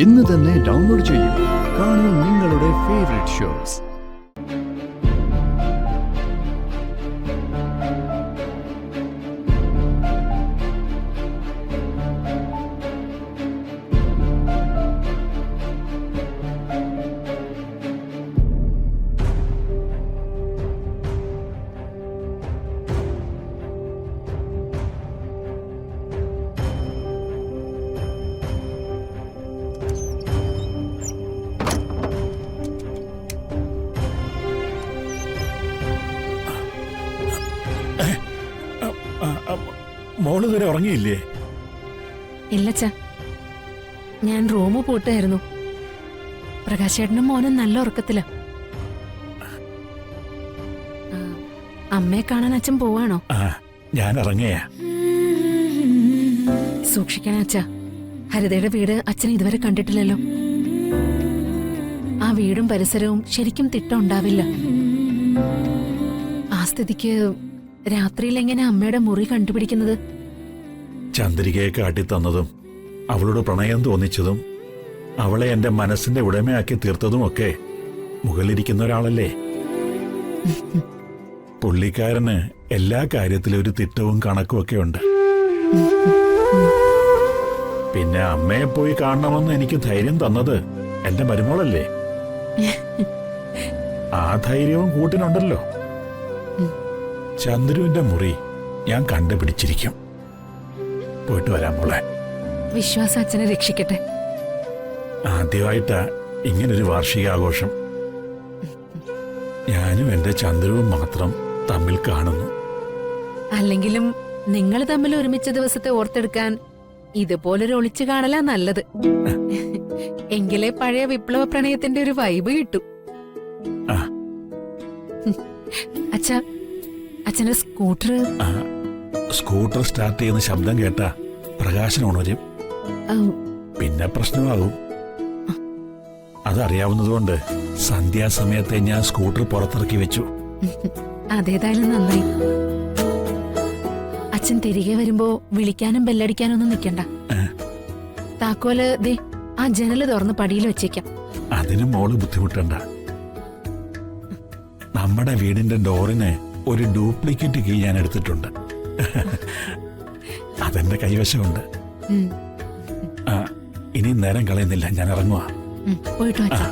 ഇന്ന് തന്നെ ഡൗൺലോഡ് ചെയ്യൂ. കാണൂ നിങ്ങളുടെ ഫേവറേറ്റ് ഷോസ്. മോള് ഇതുവരെ ഉറങ്ങിയില്ലേ? ഇല്ലച്ച, ഞാൻ റൂമ് പൂട്ടായിരുന്നു. പ്രകാശേട്ടനും മോനും നല്ല ഉറക്കത്തില. അമ്മയെ കാണാൻ അച്ഛൻ പോവാണോ? ഞാൻ ഇറങ്ങിയ. സൂക്ഷിക്കണേ അച്ഛ. ഹരിതയുടെ വീട് അച്ഛൻ ഇതുവരെ കണ്ടിട്ടില്ലല്ലോ. ആ വീടും പരിസരവും ശരിക്കും തിട്ടം ഉണ്ടാവില്ല. ആ സ്ഥിതിക്ക് രാത്രിയിൽ എങ്ങനെ അമ്മയുടെ മുറി കണ്ടുപിടിക്കുന്നത്? ചന്ദ്രികയെ കാട്ടിത്തന്നതും അവളോട് പ്രണയം തോന്നിച്ചതും അവളെ എന്റെ മനസ്സിന്റെ ഉടമയാക്കി തീർത്തതുമൊക്കെ മുകളിലിരിക്കുന്ന ഒരാളല്ലേ. പുള്ളിക്കാരന് എല്ലാ കാര്യത്തിലും ഒരു തിട്ടവും കണക്കും ഒക്കെ ഉണ്ട്. പിന്നെ അമ്മയെ പോയി കാണണമെന്ന് എനിക്ക് ധൈര്യം തന്നത് എന്റെ മരുമോളല്ലേ. ആ ധൈര്യവും കൂട്ടിനുണ്ടല്ലോ. ചന്ദ്രുവിന്റെ മുറി ഞാൻ കണ്ടുപിടിച്ചിരിക്കും. പോയിട്ട് വരാൻ മോളെ. വിശ്വാസം അച്ഛനെ രക്ഷിക്കട്ടെ. ആദ്യമായിട്ടാ ഇങ്ങനൊരു വാർഷികാഘോഷം. ഞാനും എന്റെ ചന്ദ്രുവും മാത്രം തമ്മിൽ കാണുന്നു. അല്ലെങ്കിലും നിങ്ങൾ തമ്മിൽ ഒരുമിച്ച ദിവസത്തെ ഓർത്തെടുക്കാൻ ഇതുപോലൊരു ഒളിച്ചു കാണലാ നല്ലത്. എങ്കിലേ പഴയ വിപ്ലവ പ്രണയത്തിന്റെ ഒരു വൈബ് കിട്ടൂ. അച്ഛാ, അച്ഛന്റെ സ്കൂട്ടർ സ്റ്റാർട്ട് ചെയ്യുന്ന ശബ്ദം കേട്ടാ പ്രകാശനം ഉണരും. പിന്നെ പ്രശ്നമാകും. അതറിയാവുന്നതുകൊണ്ട് സന്ധ്യാസമയത്തെ ഞാൻ സ്കൂട്ടർ പുറത്തിറക്കി വെച്ചു. അതേതായാലും നന്നായി. അച്ഛൻ തിരികെ വരുമ്പോ വിളിക്കാനും ബെല്ലടിക്കാനും ഒന്നും നിൽക്കണ്ട. താക്കോല് ദേ ആ ജനല് തുറന്ന് പടിയിൽ വെച്ചേക്കാം. അതിന് മോള് ബുദ്ധിമുട്ടണ്ട. നമ്മുടെ വീടിന്റെ ഡോറിന് ഒരു ഡ്യൂപ്ലിക്കേറ്റ് കീ ഞാൻ എടുത്തിട്ടുണ്ട്. അതെന്റെ കൈവശമുണ്ട്. ഇനി നേരം കളയുന്നില്ല, ഞാൻ ഇറങ്ങുക. പോയിട്ട് വച്ചാ.